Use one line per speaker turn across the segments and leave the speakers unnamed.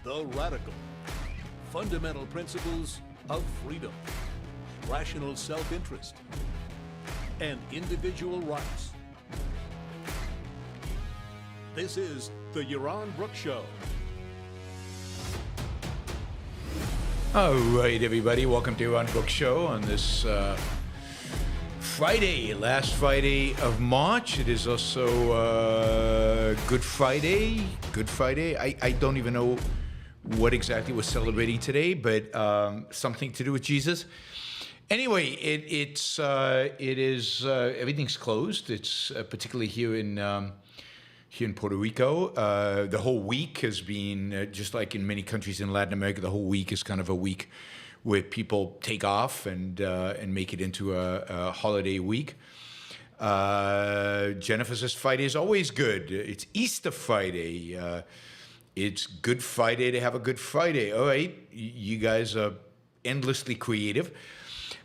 The radical, fundamental principles of freedom, rational self-interest, and individual rights. This is the Yaron Brook Show.
All right, everybody, welcome to Yaron Brook Show on this Friday, last Friday of March. It is also Good Friday. Good Friday. I don't even know what exactly we're celebrating today, but something to do with Jesus. Anyway, it is everything's closed. It's particularly here in Puerto Rico. The whole week has been just like in many countries in Latin America. The whole week is kind of a week where people take off and make it into a holiday week. Jennifer says Friday is always good. It's Easter Friday. It's Good Friday to have a Good Friday. All right, you guys are endlessly creative.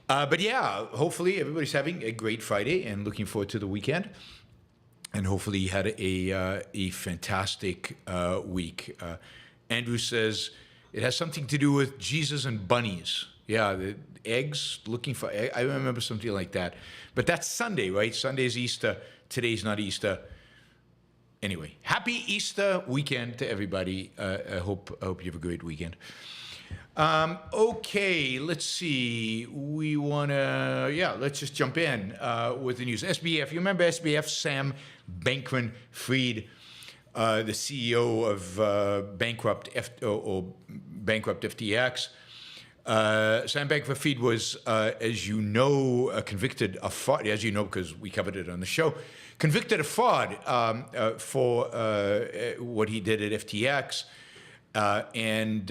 But yeah, hopefully everybody's having a great Friday and looking forward to the weekend. And hopefully you had a fantastic week. Andrew says it has something to do with Jesus and bunnies. Yeah, the eggs, looking for eggs. I remember something like that. But that's Sunday, right? Sunday's Easter. Today's not Easter. Anyway, happy Easter weekend to everybody. I hope you have a great weekend. Okay, let's see. We want to, let's just jump in with the news. SBF, you remember SBF, Sam Bankman-Fried, the CEO of bankrupt FTX. Sam Bankman-Fried was, as you know, convicted of fraud, as you know because we covered it on the show, convicted of fraud for what he did at FTX and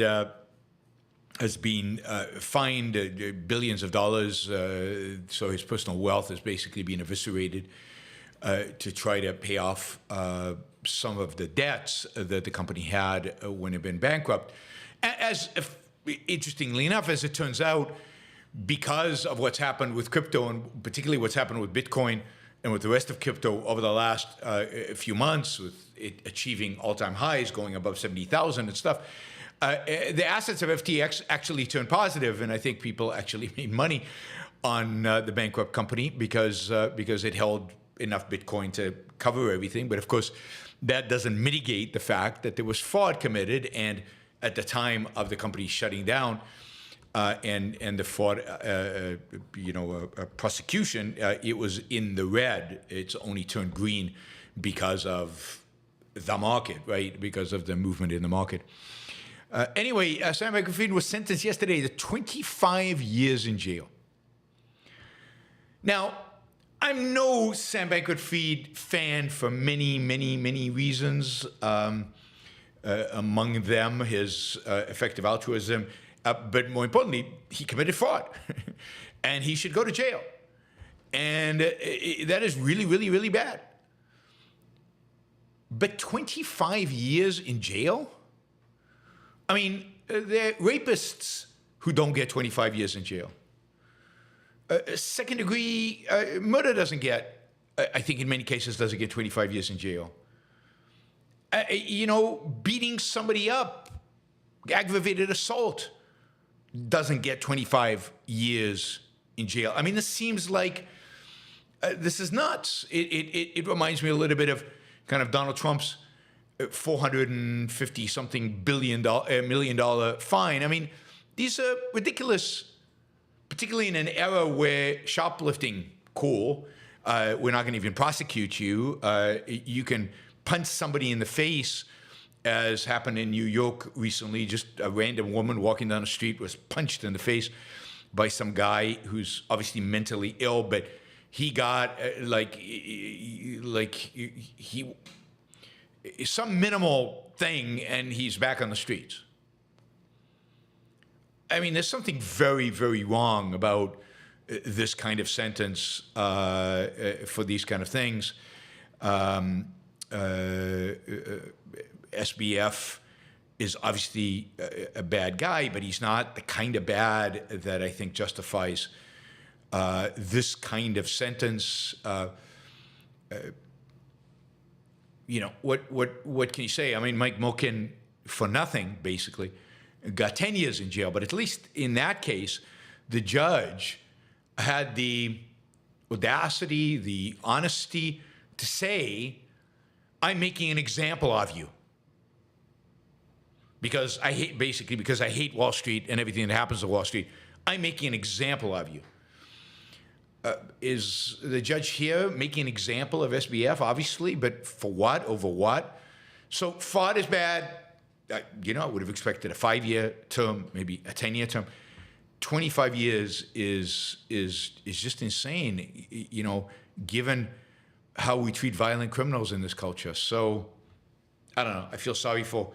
has been fined billions of dollars, so his personal wealth has basically been eviscerated to try to pay off some of the debts that the company had when it had been bankrupt. Interestingly enough, as it turns out, because of what's happened with crypto and particularly what's happened with Bitcoin and with the rest of crypto over the last few months, with it achieving all-time highs, going above 70,000 and stuff, the assets of FTX actually turned positive, and I think people actually made money on the bankrupt company because it held enough Bitcoin to cover everything. But of course, that doesn't mitigate the fact that there was fraud committed, and at the time of the company shutting down and the fraud, prosecution, it was in the red. It's only turned green because of the market, right? Because of the movement in the market. Anyway, Sam Bankman-Fried was sentenced yesterday to 25 years in jail. Now, I'm no Sam Bankman-Fried fan for many, many, many reasons. Among them, his effective altruism, but more importantly, he committed fraud, and he should go to jail. And that is really, really, really bad. But 25 years in jail? I mean, there are rapists who don't get 25 years in jail. Second-degree murder doesn't get, I think in many cases, doesn't get 25 years in jail. Beating somebody up, aggravated assault, doesn't get 25 years in jail. I mean, this seems like, this is nuts. It reminds me a little bit of kind of Donald Trump's $450-something million fine. I mean, these are ridiculous, particularly in an era where shoplifting, cool, we're not going to even prosecute you. You can punch somebody in the face, as happened in New York recently. Just a random woman walking down the street was punched in the face by some guy who's obviously mentally ill, but he got some minimal thing, and he's back on the streets. I mean, there's something very, very wrong about this kind of sentence for these kind of things. SBF is obviously a bad guy, but he's not the kind of bad that I think justifies this kind of sentence. What can you say? I mean, Mike Milken for nothing, basically, got 10 years in jail. But at least in that case, the judge had the audacity, the honesty to say, I'm making an example of you. Because I hate Wall Street and everything that happens to Wall Street. I'm making an example of you. Is the judge here making an example of SBF? Obviously, but for what? Over what? So fraud is bad. I would have expected a 5-year term, maybe a 10-year term. 25 years is just insane, given how we treat violent criminals in this culture. So I don't know. I feel sorry for.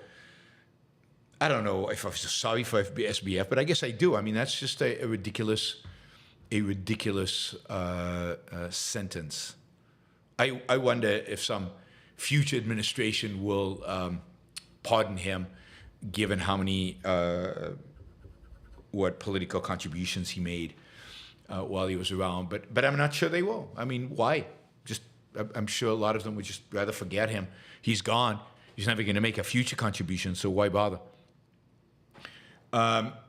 I don't know if I feel sorry for SBF, but I guess I do. I mean, that's just a ridiculous sentence. I wonder if some future administration will pardon him, given how many political contributions he made while he was around. But I'm not sure they will. I mean, why? I'm sure a lot of them would just rather forget him. He's gone. He's never going to make a future contribution, so why bother?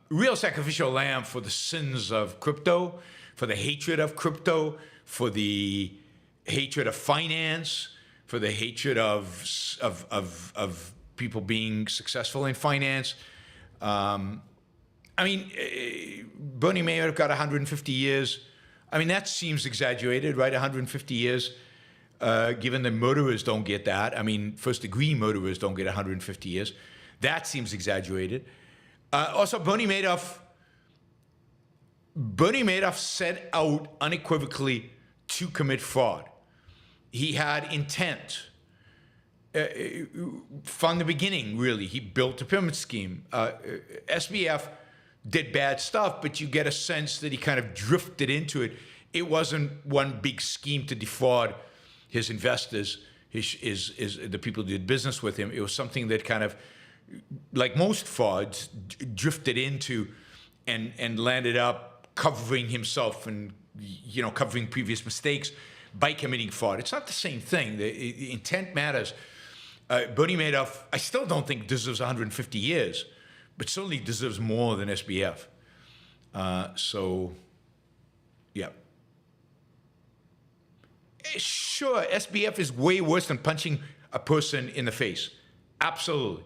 Real sacrificial lamb for the sins of crypto, for the hatred of crypto, for the hatred of finance, for the hatred of people being successful in finance. Bernie Madoff got 150 years. I mean, that seems exaggerated, right? 150 years, given that murderers don't get that. I mean, first-degree murderers don't get 150 years. That seems exaggerated. Also, Bernie Madoff set out unequivocally to commit fraud. He had intent. From the beginning, really, he built a pyramid scheme. SBF did bad stuff, but you get a sense that he kind of drifted into it. It wasn't one big scheme to defraud his investors, the people who did business with him. It was something that kind of, like most frauds, drifted into and landed up covering himself and covering previous mistakes by committing fraud. It's not the same thing. The intent matters. Bernie Madoff, I still don't think deserves 150 years, but certainly deserves more than SBF. Yeah. Sure, SBF is way worse than punching a person in the face. Absolutely.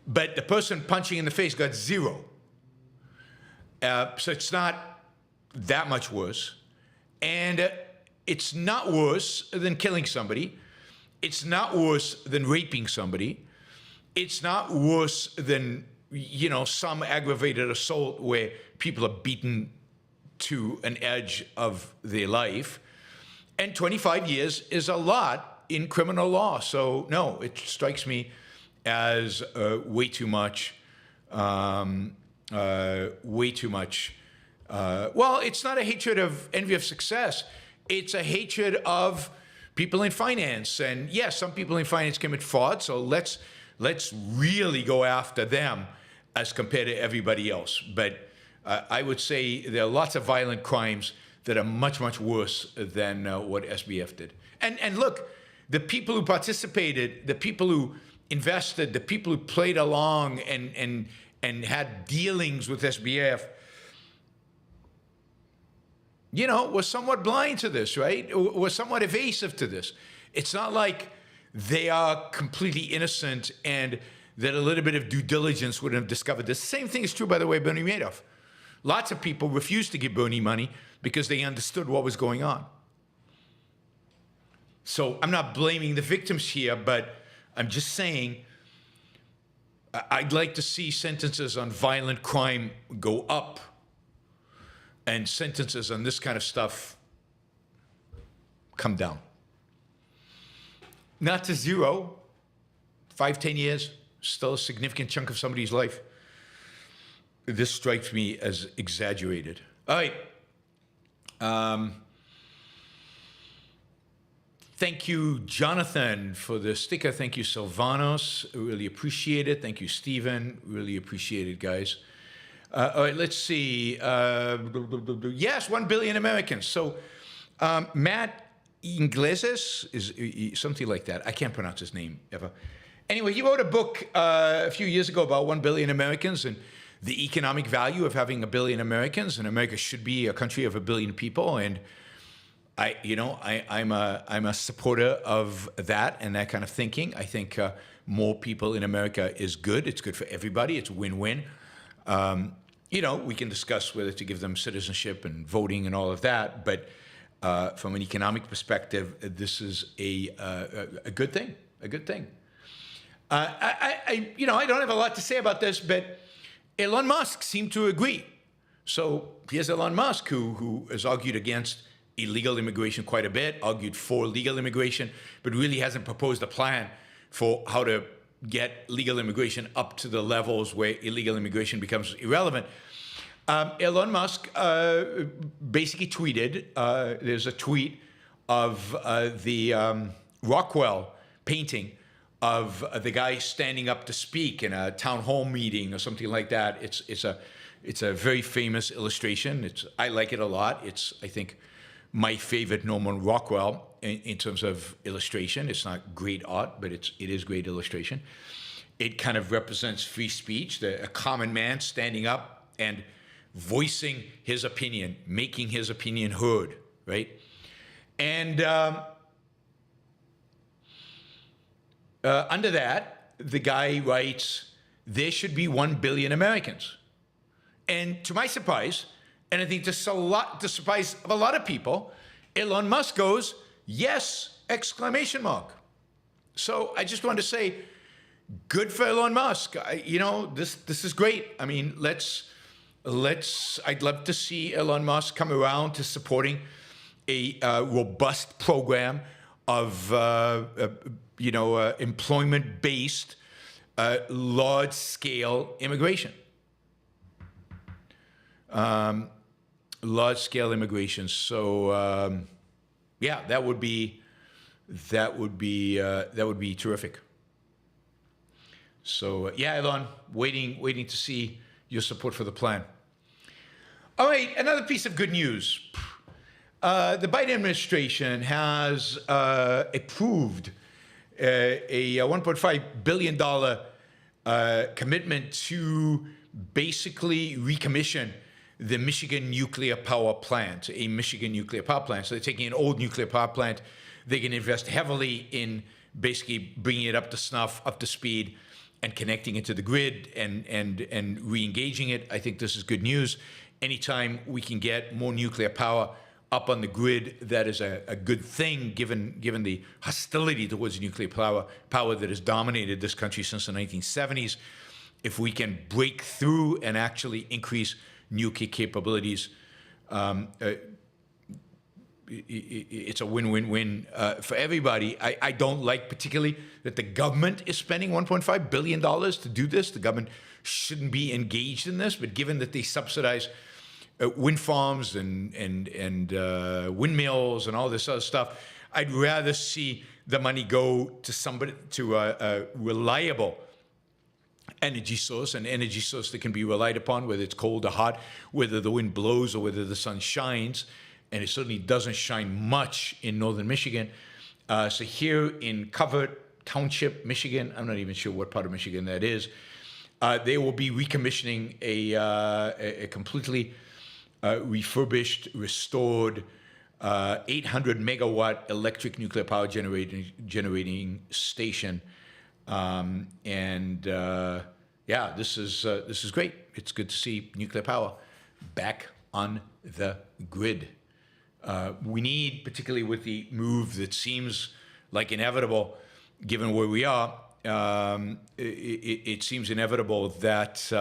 But the person punching in the face got 0. So it's not that much worse. And it's not worse than killing somebody. It's not worse than raping somebody. It's not worse than, some aggravated assault where people are beaten to an edge of their life. And 25 years is a lot in criminal law. So, no, it strikes me as way too much. Way too much. Well, it's not a hatred of envy of success. It's a hatred of people in finance. And yes, some people in finance commit fraud, so let's really go after them as compared to everybody else. But I would say there are lots of violent crimes that are much, much worse than what SBF did. And look, the people who participated, the people who invested, the people who played along and had dealings with SBF, were somewhat blind to this, right? Were somewhat evasive to this. It's not like they are completely innocent and that a little bit of due diligence would have discovered this. The same thing is true, by the way, Bernie Madoff. Lots of people refused to give Bernie money because they understood what was going on. So I'm not blaming the victims here, but I'm just saying I'd like to see sentences on violent crime go up and sentences on this kind of stuff come down. Not to 0, 5, 10 years, still a significant chunk of somebody's life. This strikes me as exaggerated. All right. Thank you, Jonathan, for the sticker. Thank you, Silvanos. Really appreciate it. Thank you, Stephen. Really appreciate it, guys. All right, let's see. Yes, 1 billion Americans. So Matt Ingleses is something like that. I can't pronounce his name ever. Anyway, he wrote a book a few years ago about 1 billion Americans and the economic value of having 1 billion Americans, and America should be a country of 1 billion people. And I'm a supporter of that and that kind of thinking. I think more people in America is good. It's good for everybody. It's a win-win. We can discuss whether to give them citizenship and voting and all of that, but from an economic perspective, this is a good thing. A good thing. I don't have a lot to say about this, but Elon Musk seemed to agree. So here's Elon Musk, who has argued against illegal immigration quite a bit, argued for legal immigration, but really hasn't proposed a plan for how to get legal immigration up to the levels where illegal immigration becomes irrelevant. Elon Musk basically tweeted, there's a tweet of the Rockwell painting of the guy standing up to speak in a town hall meeting or something like that. It's a very famous illustration. I like it a lot. It's, I think, my favorite Norman Rockwell in terms of illustration. It's not great art, but it is great illustration. It kind of represents free speech, a common man standing up and voicing his opinion, making his opinion heard, right? And under that, the guy writes, there should be 1 billion Americans. And to my surprise, and I think the surprise of a lot of people, Elon Musk goes, yes, exclamation mark. So I just want to say, good for Elon Musk. This is great. I mean, I'd love to see Elon Musk come around to supporting a robust program of, employment-based, large-scale immigration. Large-scale immigration. So, that would be terrific. So, Elon, waiting to see your support for the plan. All right, another piece of good news. The Biden administration has approved a $1.5 billion commitment to basically recommission the Michigan nuclear power plant, a Michigan nuclear power plant. So they're taking an old nuclear power plant. They can invest heavily in basically bringing it up to snuff, up to speed, and connecting it to the grid and re-engaging it. I think this is good news. Anytime we can get more nuclear power up on the grid, that is a good thing, given the hostility towards nuclear power that has dominated this country since the 1970s. If we can break through and actually increase nuclear capabilities, it's a win-win-win for everybody. I don't like particularly that the government is spending $1.5 billion to do this. The government shouldn't be engaged in this, but given that they subsidize wind farms and windmills and all this other stuff, I'd rather see the money go to a reliable energy source, an energy source that can be relied upon, whether it's cold or hot, whether the wind blows or whether the sun shines. And it certainly doesn't shine much in northern Michigan. So here in Covert Township, Michigan, I'm not even sure what part of Michigan that is, they will be recommissioning a completely refurbished, restored 800 megawatt electric nuclear power generating station. This is great. It's good to see nuclear power back on the grid. We need, particularly with the move that seems like inevitable, given where we are, it seems inevitable that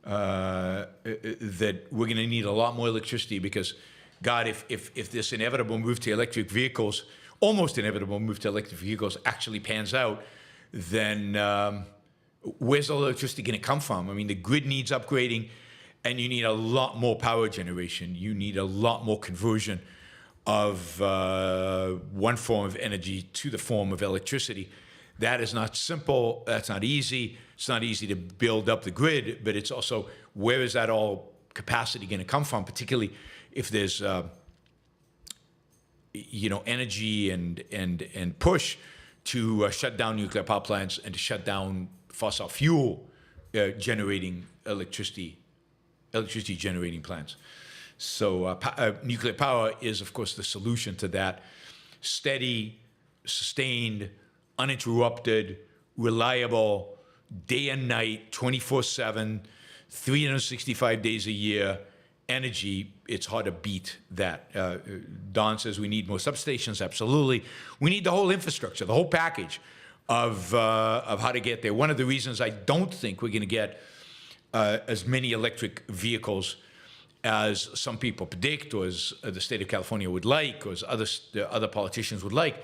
that we're going to need a lot more electricity because, God, if this inevitable move to electric vehicles, almost inevitable move to electric vehicles actually pans out, then where's all the electricity going to come from? I mean, the grid needs upgrading, and you need a lot more power generation. You need a lot more conversion of one form of energy to the form of electricity. That is not simple. That's not easy. It's not easy to build up the grid, but it's also, where is that all capacity going to come from, particularly if there's energy and push to shut down nuclear power plants and to shut down fossil fuel generating electricity generating plants. So nuclear power is, of course, the solution to that. Steady, sustained, uninterrupted, reliable, day and night, 24/7, 365 days a year, energy. It's hard to beat that. Don says we need more substations. Absolutely. We need the whole infrastructure, the whole package of how to get there. One of the reasons I don't think we're going to get as many electric vehicles as some people predict, or as the state of California would like, or as other politicians would like,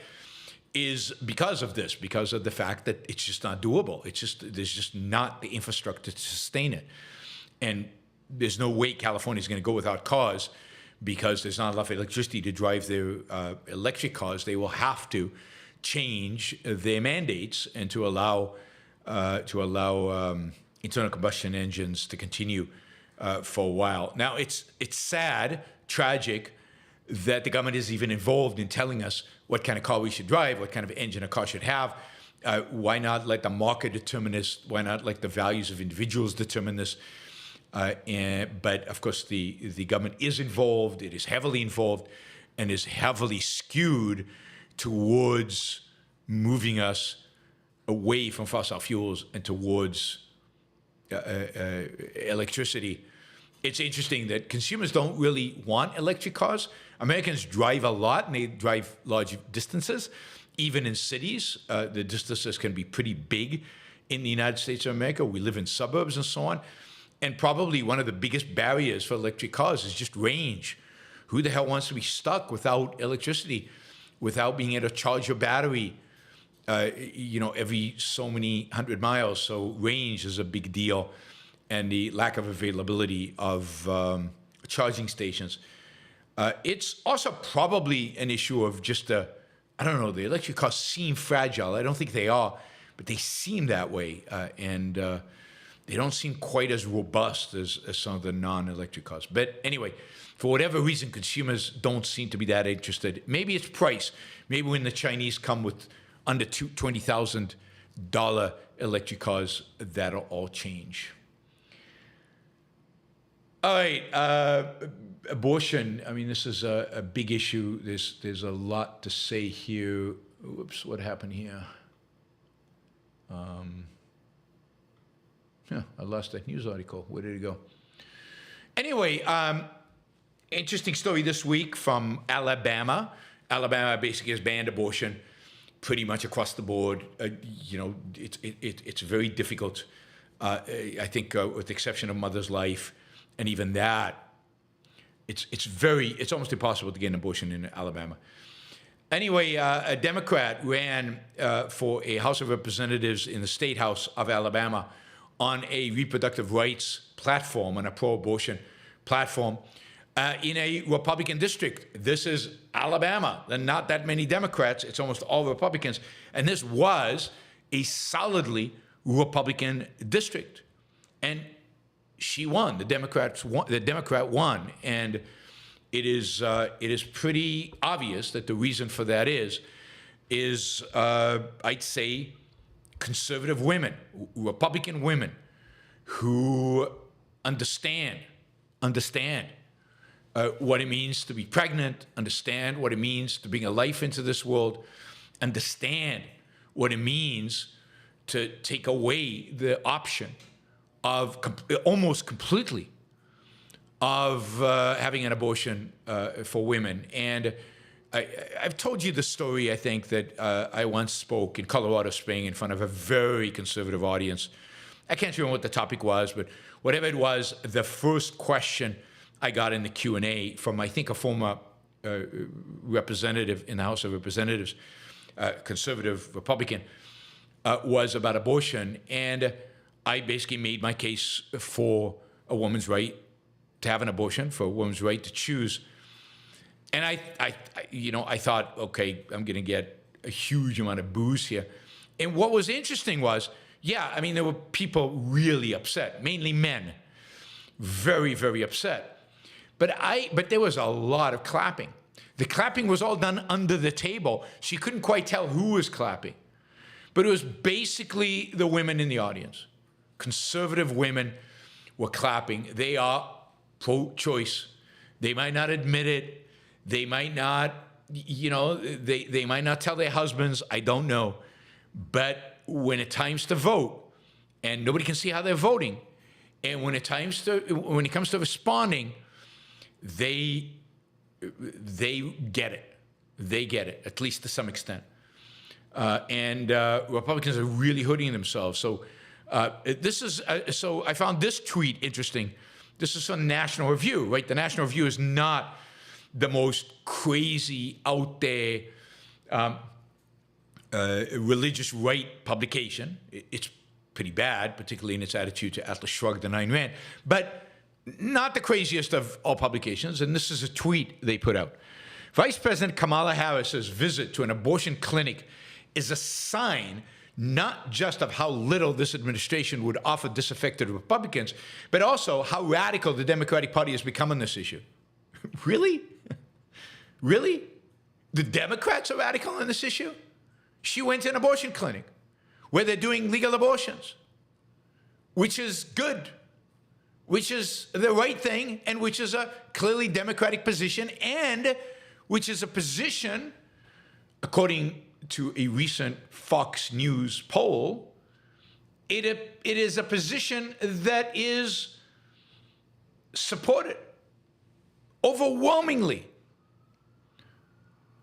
is because of this, because of the fact that it's just not doable. There's just not the infrastructure to sustain it. And there's no way California is going to go without cars, because there's not enough electricity to drive their electric cars. They will have to change their mandates and to allow internal combustion engines to continue for a while. Now, it's sad, tragic, that the government is even involved in telling us what kind of car we should drive, what kind of engine a car should have. Why not let the market determine this? Why not let the values of individuals determine this? But of course, the government is involved. It is heavily involved, and is heavily skewed towards moving us away from fossil fuels and towards electricity. It's interesting that consumers don't really want electric cars. Americans drive a lot, and they drive large distances. Even in cities, the distances can be pretty big in the United States of America. We live in suburbs and so on. And probably one of the biggest barriers for electric cars is just range. Who the hell wants to be stuck without electricity, without being able to charge your battery, every so many 100 miles? So range is a big deal, and the lack of availability of charging stations. It's also probably an issue of just the electric cars seem fragile. I don't think they are, but they seem that way, and they don't seem quite as robust as some of the non-electric cars. But anyway, for whatever reason, consumers don't seem to be that interested. Maybe it's price. Maybe when the Chinese come with under $20,000 electric cars, that'll all change. All right, abortion. I mean, this is a big issue. There's a lot to say here. Whoops, what happened here? I lost that news article. Where did it go? Anyway, interesting story this week from Alabama. Alabama basically has banned abortion pretty much across the board. It's very difficult. I think, with the exception of mother's life, and even that, it's almost impossible to get an abortion in Alabama. Anyway, a Democrat ran for a House of Representatives in the State House of Alabama on a reproductive rights platform, on a pro-abortion platform, in a Republican district. This is Alabama. There are not that many Democrats. It's almost all Republicans. And this was a solidly Republican district. And she won. The Democrat won. And it is pretty obvious that the reason for that is I'd say, conservative women, Republican women, who understand what it means to be pregnant, understand what it means to bring a life into this world, understand what it means to take away the option of almost completely of having an abortion for women. And I've told you the story, I think, that I once spoke in Colorado Springs in front of a very conservative audience. I can't remember what the topic was, but whatever it was, the first question I got in the Q&A from, I think, a former representative in the House of Representatives, conservative Republican, was about abortion. And I basically made my case for a woman's right to have an abortion, for a woman's right to choose. And I thought, okay, I'm going to get a huge amount of boos here. And what was interesting was, there were people really upset, mainly men, very, very upset. But there was a lot of clapping. The clapping was all done under the table. She couldn't quite tell who was clapping. but it was basically the women in the audience. Conservative women were clapping. They are pro-choice. They might not admit it. They might not, they might not tell their husbands, I don't know. But when it times to vote, and nobody can see how they're voting, and when it comes to responding, they get it. They get it, at least to some extent. And Republicans are really hurting themselves. So so I found this tweet interesting. This is from National Review, right? The National Review is not the most crazy out there religious right publication. It's pretty bad, particularly in its attitude to Atlas Shrugged and Ayn Rand, but not the craziest of all publications. And this is a tweet they put out. Vice President Kamala Harris's visit to an abortion clinic is a sign not just of how little this administration would offer disaffected Republicans, but also how radical the Democratic Party has become on this issue. Really? Really? The Democrats are radical on this issue? She went to an abortion clinic where they're doing legal abortions, which is good, which is the right thing, and which is a clearly Democratic position, and which is a position, according to a recent Fox News poll, it is a position that is supported overwhelmingly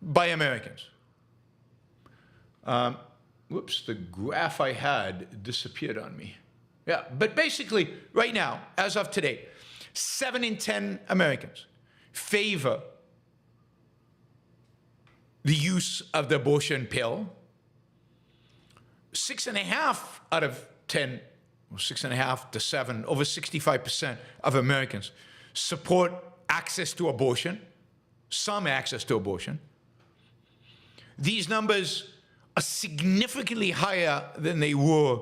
by Americans. Whoops, the graph I had disappeared on me. Yeah, but basically, right now, as of today, 7 in 10 Americans favor the use of the abortion pill. 6.5 out of 10, or 6.5 to 7, over 65% of Americans support access to abortion, some access to abortion. These numbers are significantly higher than they were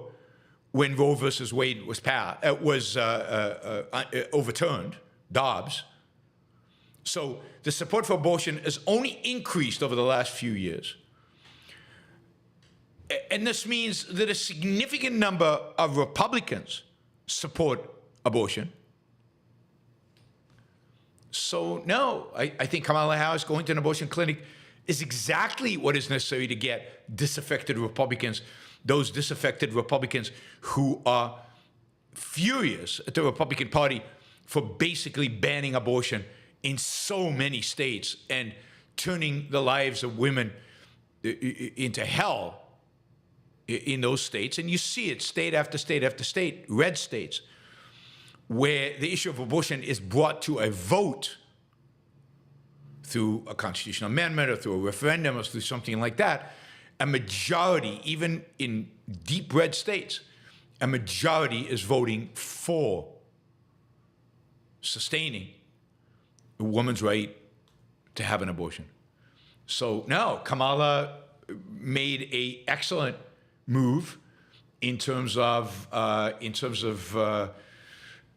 when Roe versus Wade was overturned, Dobbs. So the support for abortion has only increased over the last few years. And this means that a significant number of Republicans support abortion. So no, I think Kamala Harris going to an abortion clinic is exactly what is necessary to get disaffected Republicans, those disaffected Republicans who are furious at the Republican Party for basically banning abortion in so many states and turning the lives of women into hell in those states. And you see it state after state after state, red states, where the issue of abortion is brought to a vote through a constitutional amendment or through a referendum or through something like that. A majority, even in deep red states, a majority is voting for sustaining a woman's right to have an abortion. So no, Kamala made an excellent move in terms of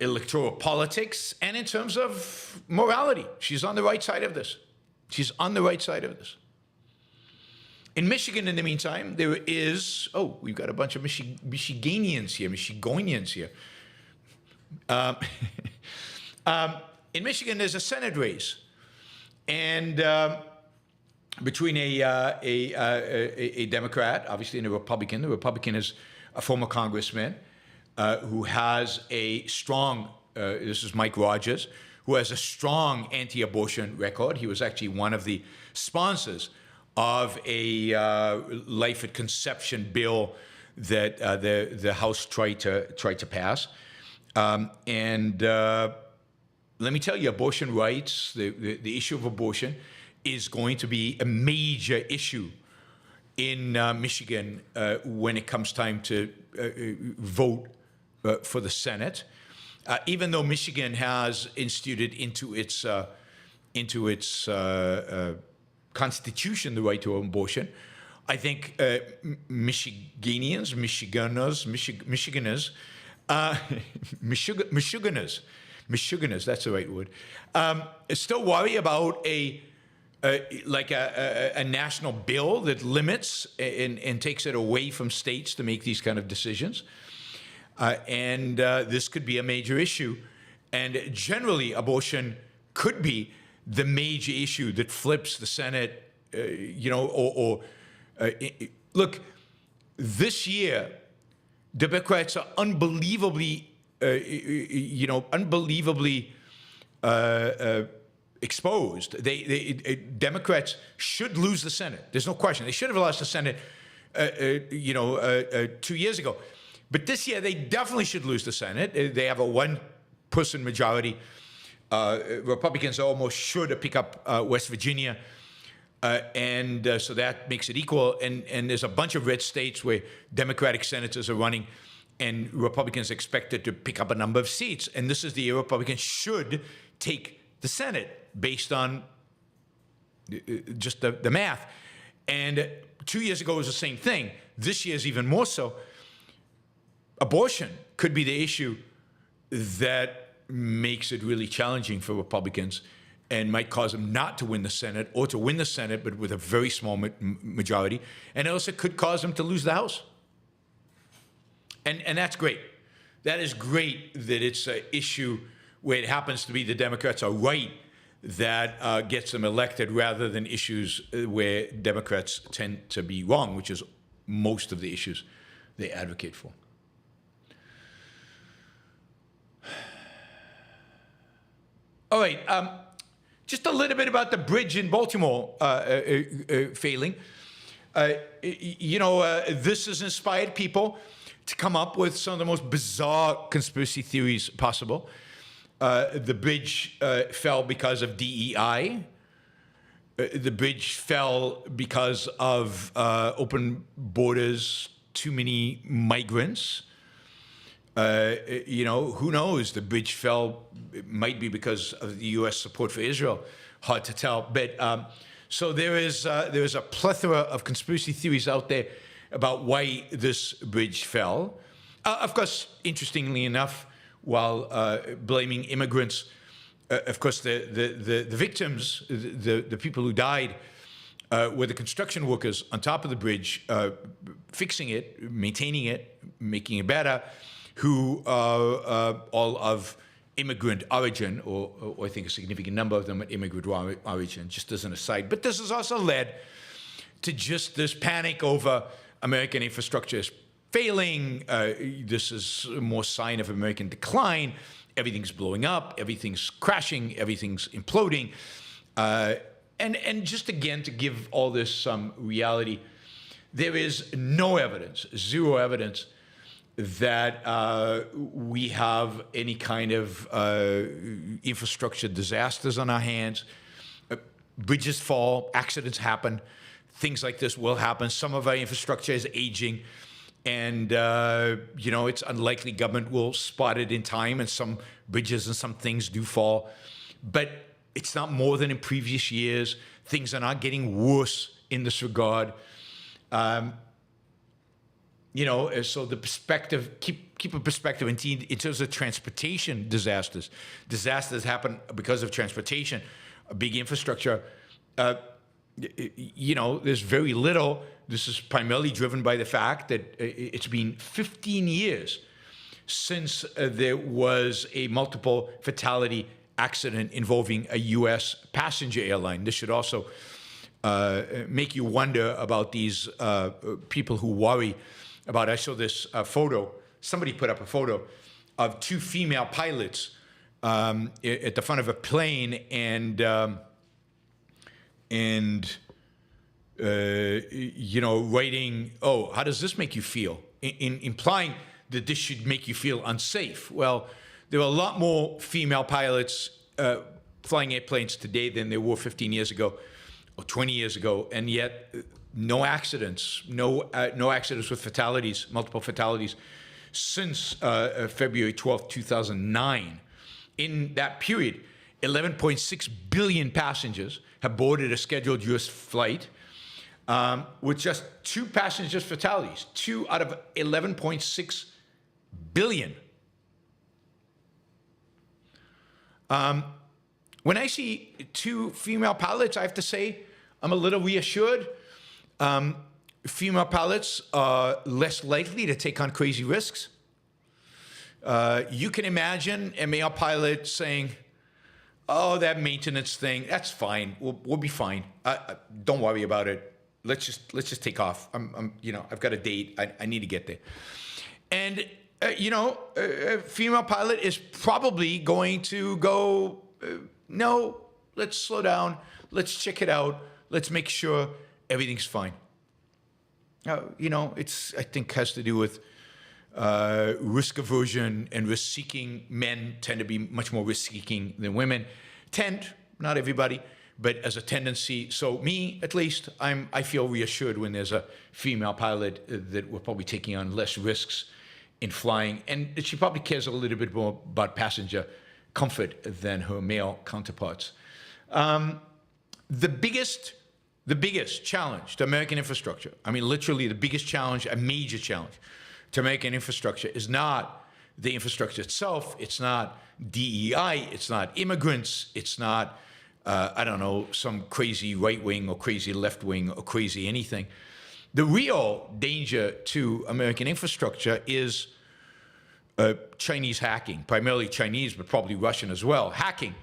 electoral politics and in terms of morality. She's on the right side of this. She's on the right side of this. In Michigan, in the meantime, there is, we've got a bunch of Michiganians here, Michigonians here. In Michigan, there's a Senate race, and between a Democrat, obviously, and a Republican. The Republican is a former congressman who has a strong, this is Mike Rogers, who has a strong anti-abortion record. He was actually one of the sponsors of a life at conception bill that the House tried to pass. Let me tell you, abortion rights, the issue of abortion is going to be a major issue in Michigan when it comes time to vote for the Senate. Even though Michigan has instituted into its constitution the right to abortion, I think Michiganers, that's the right word, still worry about a like a national bill that limits and takes it away from states to make these kind of decisions. And this could be a major issue. And generally, abortion could be the major issue that flips the Senate, look, this year, Democrats are unbelievably exposed. Democrats should lose the Senate. There's no question. They should have lost the Senate, 2 years ago. But this year, they definitely should lose the Senate. They have a one-person majority. Republicans almost sure to pick up West Virginia. So that makes it equal. And there's a bunch of red states where Democratic senators are running and Republicans expected to pick up a number of seats. And this is the year Republicans should take the Senate based on just the math. And 2 years ago was the same thing. This year is even more so. Abortion could be the issue that makes it really challenging for Republicans and might cause them not to win the Senate, or to win the Senate, but with a very small majority. And also could cause them to lose the House. And that's great. That is great that it's an issue where it happens to be the Democrats are right that gets them elected, rather than issues where Democrats tend to be wrong, which is most of the issues they advocate for. All right. Just a little bit about the bridge in Baltimore failing. This has inspired people to come up with some of the most bizarre conspiracy theories possible. The bridge fell because of DEI. The bridge fell because of open borders, too many migrants. Who knows? The bridge fell. It might be because of the U.S. support for Israel. Hard to tell. But so there is a plethora of conspiracy theories out there about why this bridge fell. Of course, interestingly enough, while blaming immigrants, of course, the victims, the people who died, were the construction workers on top of the bridge, fixing it, maintaining it, making it better, who are all of immigrant origin, or I think a significant number of them are immigrant origin, just as an aside. But this has also led to just this panic over American infrastructure is failing. This is more sign of American decline. Everything's blowing up. Everything's crashing. Everything's imploding. And just again, to give all this some reality, there is no evidence, zero evidence, that we have any kind of infrastructure disasters on our hands. Bridges fall, accidents happen, things like this will happen. Some of our infrastructure is aging, and it's unlikely government will spot it in time, and some bridges and some things do fall. But it's not more than in previous years. Things are not getting worse in this regard. So the perspective, keep a perspective in terms of transportation disasters. Disasters happen because of transportation, a big infrastructure. There's very little. This is primarily driven by the fact that it's been 15 years since there was a multiple fatality accident involving a U.S. passenger airline. This should also make you wonder about these people who worry about. I saw this photo. Somebody put up a photo of two female pilots at the front of a plane, and writing, "Oh, how does this make you feel?" Implying that this should make you feel unsafe. Well, there are a lot more female pilots flying airplanes today than there were 15 years ago or 20 years ago, and yet no accidents, no accidents with fatalities, multiple fatalities, since February 12th, 2009. In that period, 11.6 billion passengers have boarded a scheduled U.S. flight, with just 2 passengers fatalities, 2 out of 11.6 billion. when I see 2 female pilots, I have to say I'm a little reassured. Female pilots are less likely to take on crazy risks. You can imagine a male pilot saying, "Oh, that maintenance thing, that's fine. We'll be fine. Don't worry about it. Let's just take off. I've got a date. I need to get there." And a female pilot is probably going to go, "No, let's slow down. Let's check it out. Let's make sure everything's fine." I think has to do with risk aversion and risk seeking. Men tend to be much more risk seeking than women. Not everybody, but as a tendency. So me, at least, I feel reassured when there's a female pilot that we're probably taking on less risks in flying, and she probably cares a little bit more about passenger comfort than her male counterparts. The biggest challenge to American infrastructure, literally the biggest challenge, a major challenge to American infrastructure is not the infrastructure itself. It's not DEI. It's not immigrants. It's not, some crazy right wing or crazy left wing or crazy anything. The real danger to American infrastructure is Chinese hacking, primarily Chinese, but probably Russian as well. Hacking.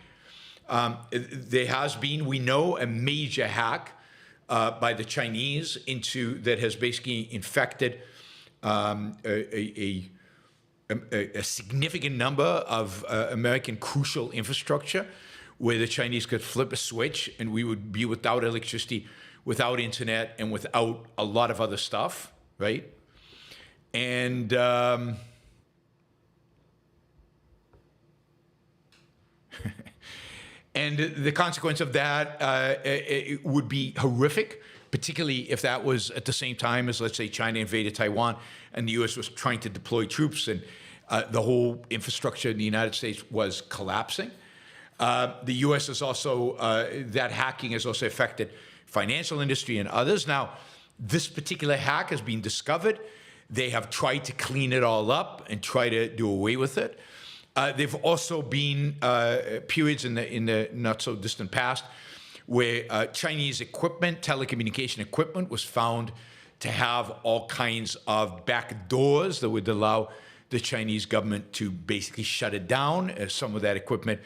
There has been, we know, a major hack by the Chinese that has basically infected a significant number of American crucial infrastructure, where the Chinese could flip a switch and we would be without electricity, without internet, and without a lot of other stuff, right? And and the consequence of that it would be horrific, particularly if that was at the same time as, let's say, China invaded Taiwan and the U.S. was trying to deploy troops, and the whole infrastructure in the United States was collapsing. The U.S. is also, that hacking has also affected financial industry and others. Now, this particular hack has been discovered. They have tried to clean it all up and try to do away with it. There've also been periods in the not so distant past where Chinese equipment, telecommunication equipment, was found to have all kinds of back doors that would allow the Chinese government to basically shut it down, as some of that equipment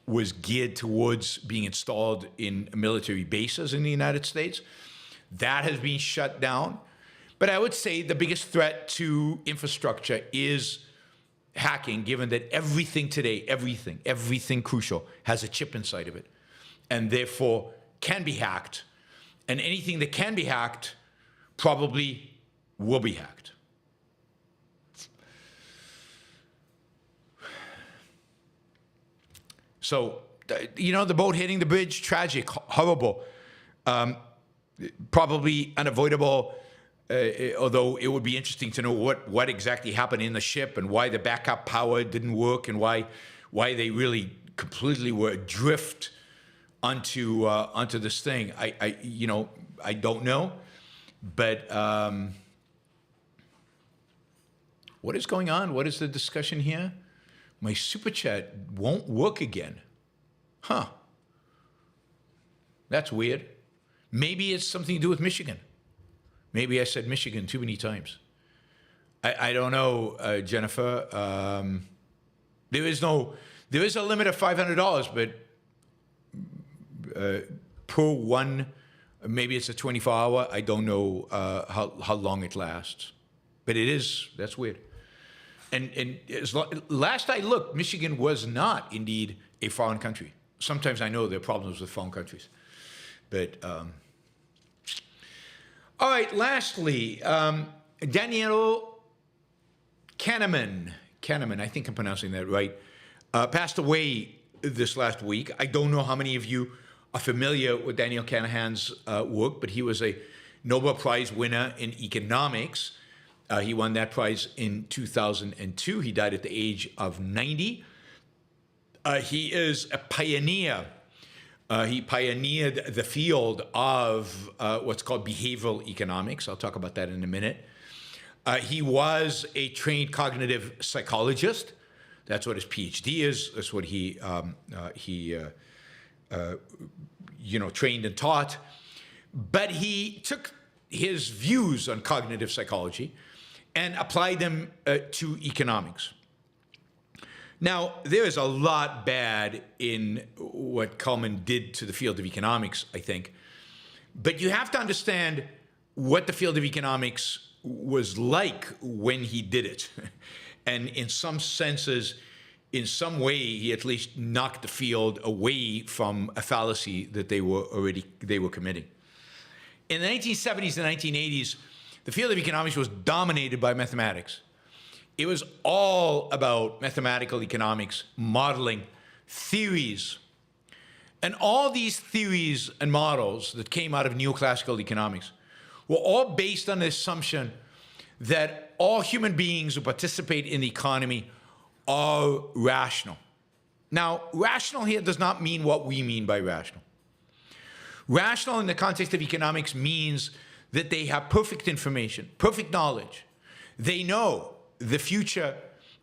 was geared towards being installed in military bases in the United States. That has been shut down. But I would say the biggest threat to infrastructure is hacking, given that everything today, everything crucial has a chip inside of it, and therefore can be hacked. And anything that can be hacked probably will be hacked. So, the boat hitting the bridge, tragic, horrible, probably unavoidable, although it would be interesting to know what exactly happened in the ship and why the backup power didn't work and why they really completely were adrift onto this thing. I don't know, but what is going on? What is the discussion here? My super chat won't work again. Huh. That's weird. Maybe it's something to do with Michigan. Maybe I said Michigan too many times. I don't know, Jennifer. There is a limit of $500, but per one, maybe it's a 24-hour. I don't know how long it lasts, but that's weird. And last I looked, Michigan was not indeed a foreign country. Sometimes I know there are problems with foreign countries, but all right. Lastly, Daniel Kahneman, I think I'm pronouncing that right, passed away this last week. I don't know how many of you are familiar with Daniel Kahneman's work, but he was a Nobel Prize winner in economics. He won that prize in 2002. He died at the age of 90. He is a pioneer. He pioneered the field of what's called behavioral economics. I'll talk about that in a minute. He was a trained cognitive psychologist. That's what his PhD is. That's what he trained and taught. But he took his views on cognitive psychology and applied them to economics. Now, there is a lot bad in what Kahneman did to the field of economics, I think. But you have to understand what the field of economics was like when he did it. And in some senses, in some way, he at least knocked the field away from a fallacy that they were committing. In the 1970s and 1980s, the field of economics was dominated by mathematics. It was all about mathematical economics, modeling, theories. And all these theories and models that came out of neoclassical economics were all based on the assumption that all human beings who participate in the economy are rational. Now, rational here does not mean what we mean by rational. Rational in the context of economics means that they have perfect information, perfect knowledge. They know the future,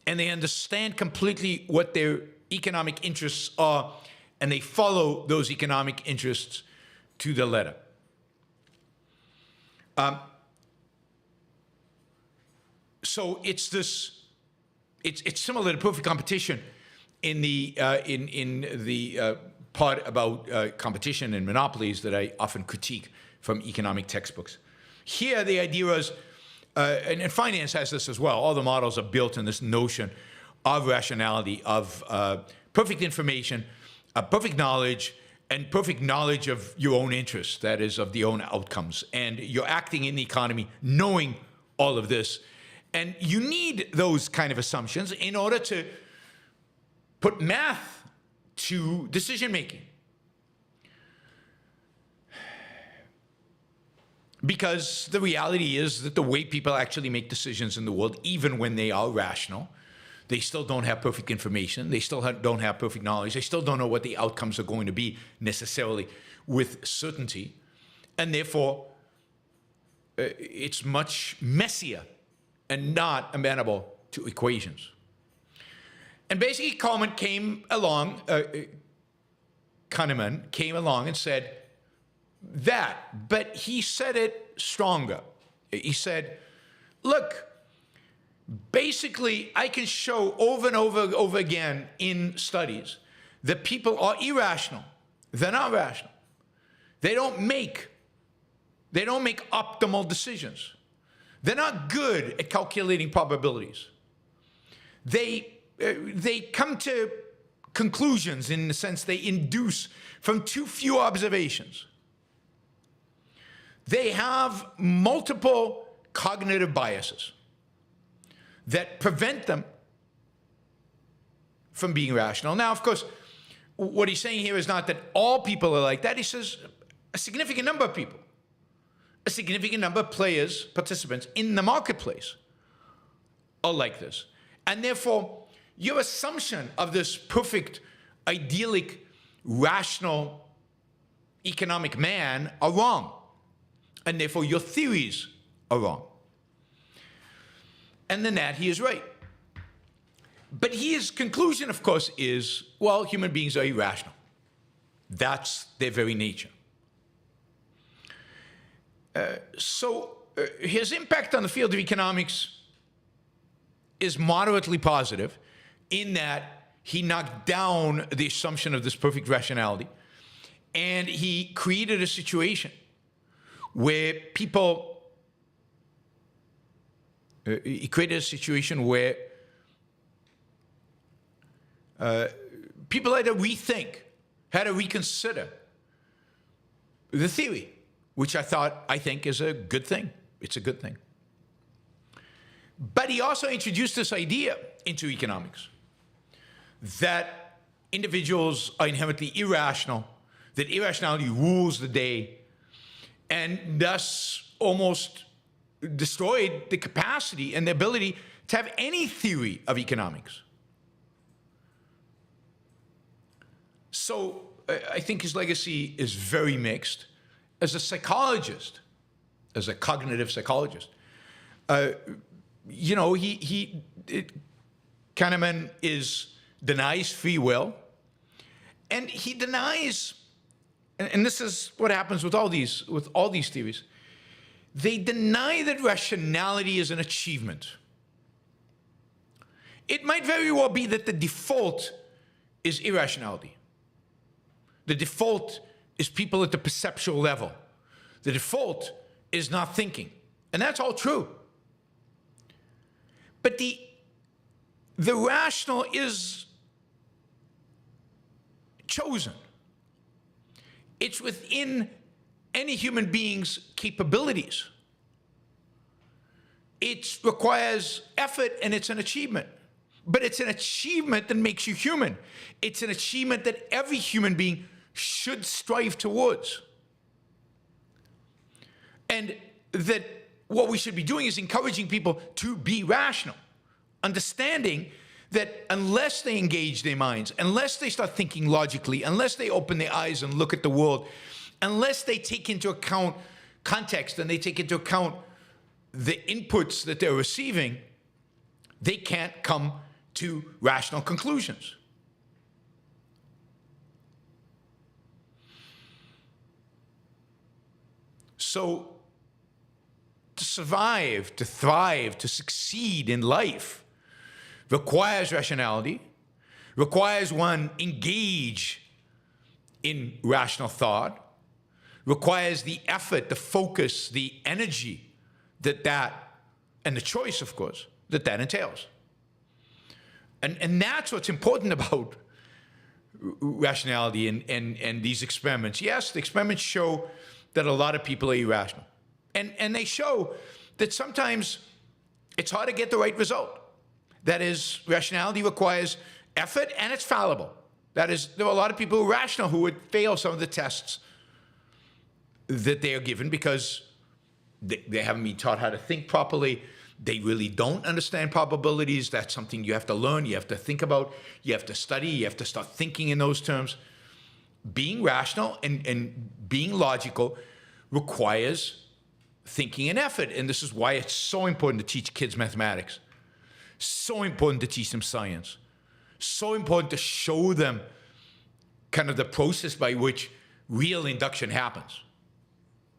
and they understand completely what their economic interests are, and they follow those economic interests to the letter. So it's similar to perfect competition in the part about competition and monopolies that I often critique from economic textbooks. Here, the idea was, and finance has this as well, all the models are built on this notion of rationality, of perfect information, perfect knowledge, and perfect knowledge of your own interests, that is, of the own outcomes. And you're acting in the economy knowing all of this. And you need those kind of assumptions in order to put math to decision-making. Because the reality is that the way people actually make decisions in the world, even when they are rational, they still don't have perfect information. They still don't have perfect knowledge. They still don't know what the outcomes are going to be necessarily with certainty. And therefore, it's much messier and not amenable to equations. And basically, Kahneman came along and said that, but he said it stronger. He said, look, basically, I can show over and over again in studies that people are irrational. They're not rational. They don't make optimal decisions. They're not good at calculating probabilities. They come to conclusions in the sense they induce from too few observations. They have multiple cognitive biases that prevent them from being rational. Now, of course, what he's saying here is not that all people are like that. He says a significant number of people, a significant number of players, participants in the marketplace are like this. And therefore, your assumption of this perfect, idyllic, rational economic man are wrong. And therefore, your theories are wrong. And in that, he is right. But his conclusion, of course, is, well, human beings are irrational. That's their very nature. So his impact on the field of economics is moderately positive in that he knocked down the assumption of this perfect rationality, and he created a situation where people, he created a situation where people had to rethink, had to reconsider the theory, which I think is a good thing. It's a good thing. But he also introduced this idea into economics that individuals are inherently irrational, that irrationality rules the day, and thus almost destroyed the capacity and the ability to have any theory of economics. So I think his legacy is very mixed. As a psychologist, as a cognitive psychologist, Kahneman denies free will, And he denies, and this is what happens with all these theories, they deny that rationality is an achievement. It might very well be that the default is irrationality. The default is people at the perceptual level. The default is not thinking. And that's all true. But the rational is chosen. It's within any human being's capabilities. It requires effort and it's an achievement. But it's an achievement that makes you human. It's an achievement that every human being should strive towards. And that what we should be doing is encouraging people to be rational, understanding that unless they engage their minds, unless they start thinking logically, unless they open their eyes and look at the world, unless they take into account context and they take into account the inputs that they're receiving, they can't come to rational conclusions. So, to survive, to thrive, to succeed in life requires rationality, requires one engage in rational thought, requires the effort, the focus, the energy and the choice, of course, that entails. And that's what's important about rationality and these experiments. Yes, the experiments show that a lot of people are irrational. And they show that sometimes it's hard to get the right result. That is, rationality requires effort and it's fallible. That is, there are a lot of people who are rational who would fail some of the tests that they are given because they haven't been taught how to think properly. They really don't understand probabilities. That's something you have to learn, you have to think about, you have to study, you have to start thinking in those terms. Being rational and being logical requires thinking and effort. And this is why it's so important to teach kids mathematics. So important to teach them science. So important to show them kind of the process by which real induction happens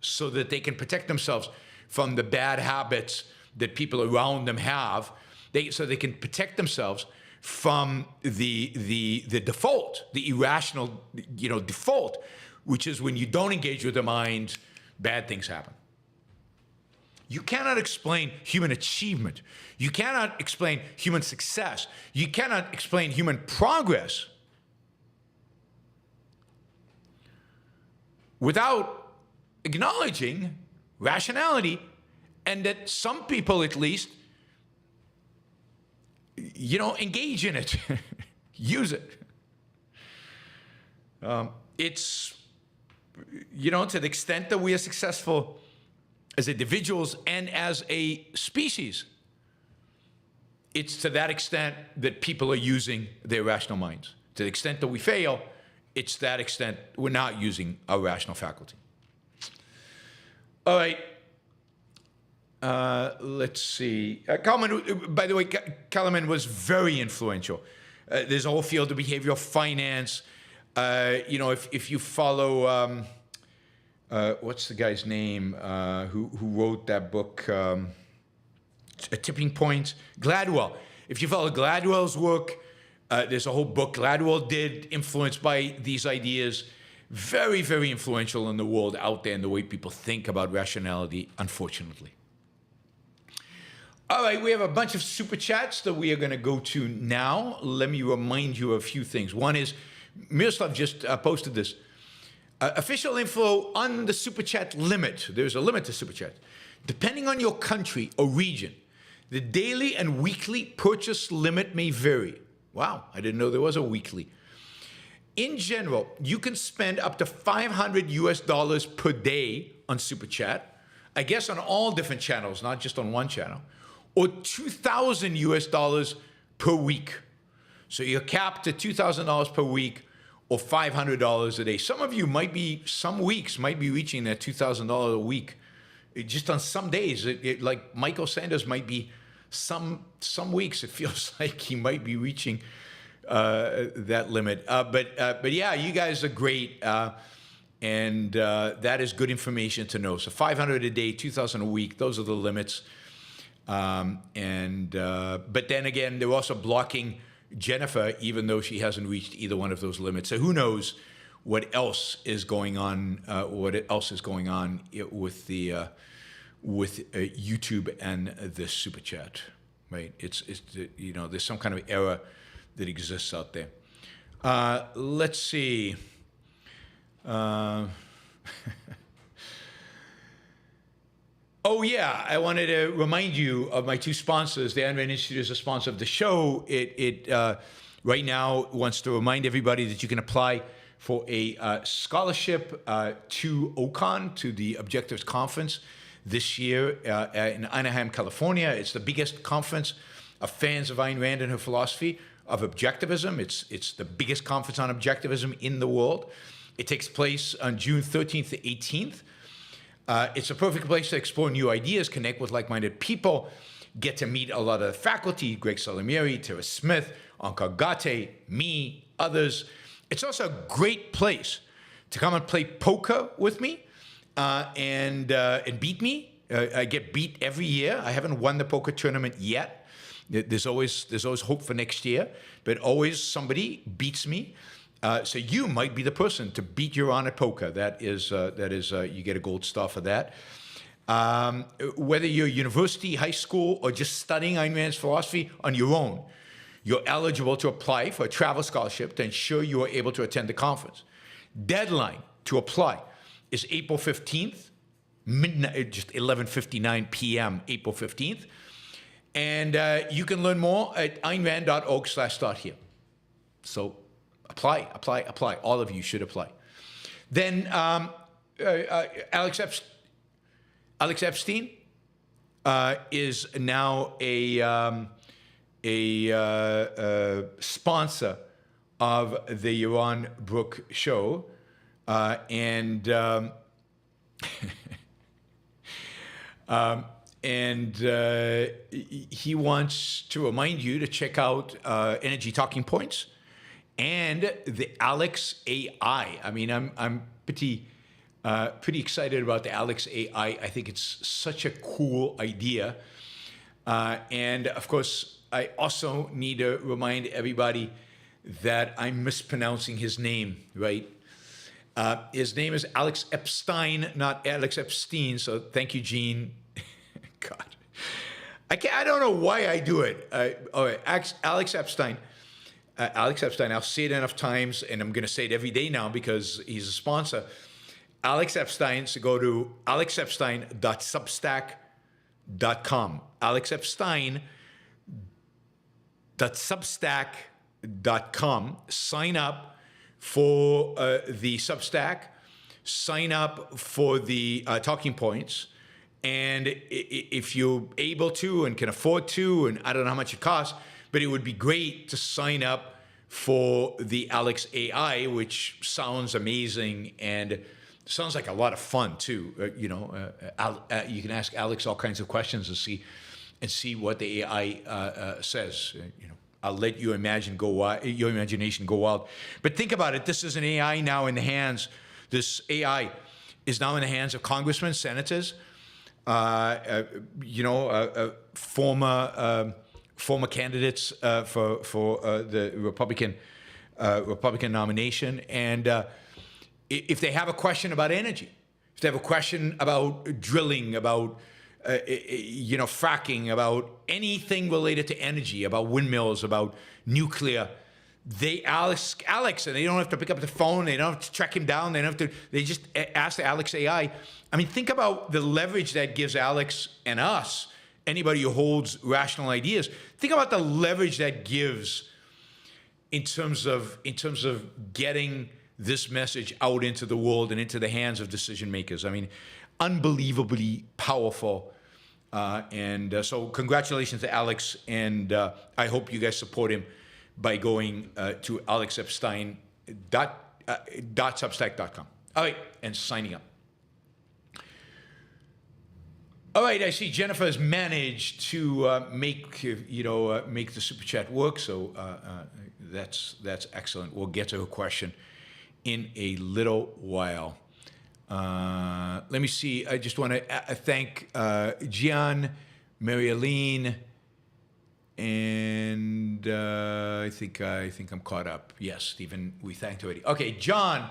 so that they can protect themselves from the bad habits that people around them have, so they can protect themselves from the default, the irrational, default, which is when you don't engage with the mind, bad things happen. You cannot explain human achievement. You cannot explain human success. You cannot explain human progress without acknowledging rationality, and that some people at least, engage in it, use it. It's, to the extent that we are successful as individuals and as a species, it's to that extent that people are using their rational minds. To the extent that we fail, it's that extent we're not using our rational faculty. All right. Let's see. Kahneman, by the way, Kahneman was very influential. There's a whole field of behavioral finance. If you follow, what's the guy's name who wrote that book, A Tipping Point? Gladwell. If you follow Gladwell's work, there's a whole book Gladwell did, influenced by these ideas. Very, very influential in the world out there and the way people think about rationality, unfortunately. All right, we have a bunch of super chats that we are going to go to now. Let me remind you of a few things. One is, Miroslav just posted this. Official info on the super chat limit. There's a limit to super chat. Depending on your country or region, the daily and weekly purchase limit may vary. Wow, I didn't know there was a weekly. In general, you can spend up to $500 per day on super chat. I guess on all different channels, not just on one channel. Or $2,000 per week. So you're capped at $2,000 per week or $500 a day. Some of you some weeks might be reaching that $2,000 a week. Just on some days, like Michael Sanders might be, some weeks it feels like he might be reaching that limit. But yeah, you guys are great. And that is good information to know. So 500 a day, 2,000 a week, those are the limits. But then again, they're also blocking Jennifer, even though she hasn't reached either one of those limits. So who knows what else is going on? With the YouTube and the super chat, right? It's there's some kind of error that exists out there. Let's see. Oh yeah, I wanted to remind you of my two sponsors. The Ayn Rand Institute is a sponsor of the show. It right now wants to remind everybody that you can apply for a scholarship to OCON, to the Objectivists Conference this year in Anaheim, California. It's the biggest conference of fans of Ayn Rand and her philosophy of objectivism. It's the biggest conference on objectivism in the world. It takes place on June 13th to 18th. It's a perfect place to explore new ideas, connect with like-minded people, get to meet a lot of the faculty, Greg Salamieri, Tara Smith, Ankar Gate, me, others. It's also a great place to come and play poker with me and beat me. I get beat every year. I haven't won the poker tournament yet. There's always hope for next year, but always somebody beats me. So you might be the person to beat Yaron at poker. That is you get a gold star for that. Whether you're university, high school, or just studying Ayn Rand's philosophy on your own, you're eligible to apply for a travel scholarship to ensure you are able to attend the conference. Deadline to apply is April 15th, midnight, just 11:59 p.m. April 15th. And you can learn more at aynrand.org/start here. So apply. All of you should apply. Then Alex Epstein is now a sponsor of the Yaron Brook show, and he wants to remind you to check out Energy Talking Points and the Alex AI. I mean, I'm pretty excited about the Alex AI. I think it's such a cool idea. And of course, I also need to remind everybody that I'm mispronouncing his name, right? His name is Alex Epstein, not Alex Epstein. So thank you, Gene. God, I don't know why I do it. All right, Alex Epstein. Alex Epstein, I'll say it enough times, and I'm going to say it every day now because he's a sponsor. Alex Epstein, so go to alexepstein.substack.com. alexepstein.substack.com. Sign up for the Substack. Sign up for the Talking Points. And if you're able to and can afford to, and I don't know how much it costs, but it would be great to sign up for the Alex AI, which sounds amazing and sounds like a lot of fun too. You can ask Alex all kinds of questions and see what the AI says. I'll let your imagination go wild. But think about it. This is an AI now in the hands. This AI is now in the hands of congressmen, senators, former candidates for the Republican nomination, and if they have a question about energy, if they have a question about drilling, about fracking, about anything related to energy, about windmills, about nuclear, they ask Alex, and they don't have to pick up the phone. They don't have to track him down. They just ask the Alex AI. I mean, think about the leverage that gives Alex and us, anybody who holds rational ideas. Think about the leverage that gives in terms of getting this message out into the world and into the hands of decision makers. I mean, unbelievably powerful. So congratulations to Alex, and I hope you guys support him by going to alexepstein.substack.com. All right, and signing up. All right, I see Jennifer has managed to make the super chat work, so That's excellent. We'll get to her question in a little while. Let me see. I just want to thank Gian, Mary-Aline, and I think I'm caught up. Yes, Stephen, we thanked already. Okay, John,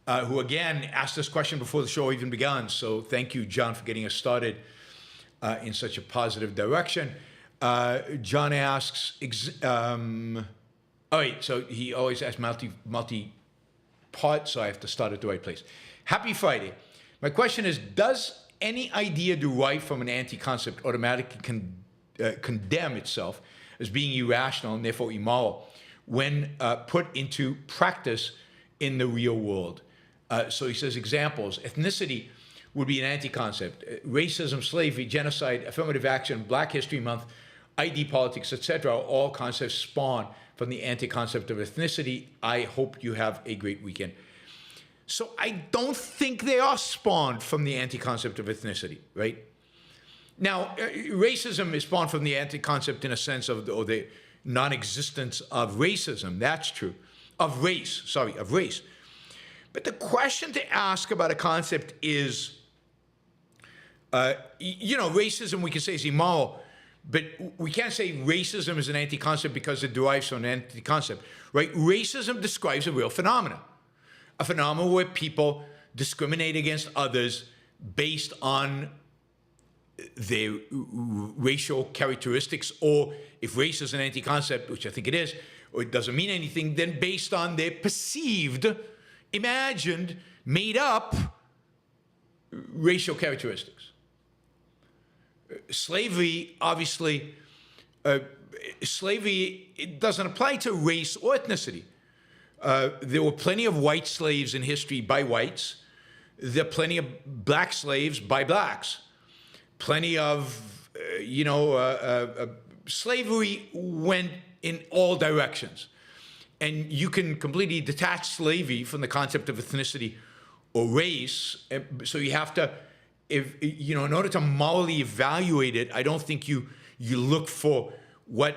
who again asked this question before the show even began. So thank you, John, for getting us started in such a positive direction. John asks, all right, so he always asks multi-part, so I have to start at the right place. Happy Friday. My question is, does any idea derived from an anti-concept automatically condemn itself as being irrational and therefore immoral when put into practice in the real world? So he says examples. Ethnicity would be an anti-concept. Racism, slavery, genocide, affirmative action, Black History Month, ID politics, etc. All concepts spawn from the anti-concept of ethnicity. I hope you have a great weekend. So I don't think they are spawned from the anti-concept of ethnicity, right? Now, racism is spawned from the anti-concept in a sense of the non-existence of racism. That's true. Of race. But the question to ask about a concept is, racism we can say is immoral, but we can't say racism is an anti-concept because it derives from an anti-concept, right? Racism describes a real phenomenon. A phenomenon where people discriminate against others based on their racial characteristics, or if race is an anti-concept, which I think it is, or it doesn't mean anything, then based on their perceived, imagined, made up racial characteristics. Slavery, obviously, it doesn't apply to race or ethnicity. There were plenty of white slaves in history by whites. There are plenty of black slaves by blacks. Plenty of, slavery went in all directions. And you can completely detach slavery from the concept of ethnicity or race. So you have to, in order to morally evaluate it, I don't think you look for what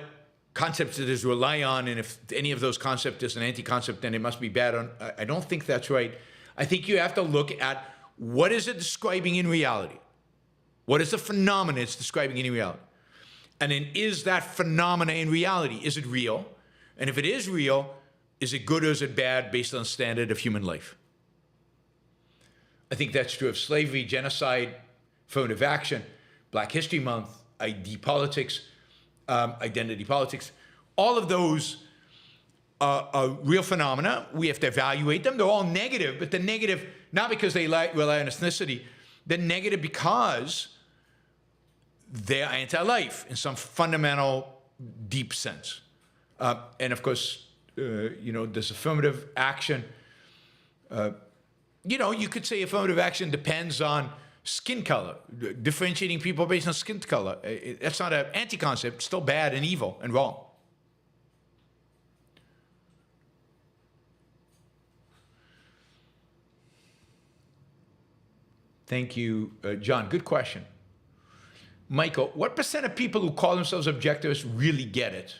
concepts it is rely on, and if any of those concepts is an anti-concept, then it must be bad. I don't think that's right. I think you have to look at what is it describing in reality? What is the phenomenon it's describing in reality? And then is that phenomena in reality? Is it real? And if it is real, is it good or is it bad based on the standard of human life? I think that's true of slavery, genocide, affirmative action, Black History Month, ID politics, identity politics. All of those are real phenomena. We have to evaluate them. They're all negative, but they're negative not because they rely on ethnicity. They're negative because they're anti-life in some fundamental, deep sense. And of course, this affirmative action, you could say affirmative action depends on skin color, differentiating people based on skin color. That's not an anti-concept, it's still bad and evil and wrong. Thank you, John. Good question. Michael, what percent of people who call themselves objectivists really get it?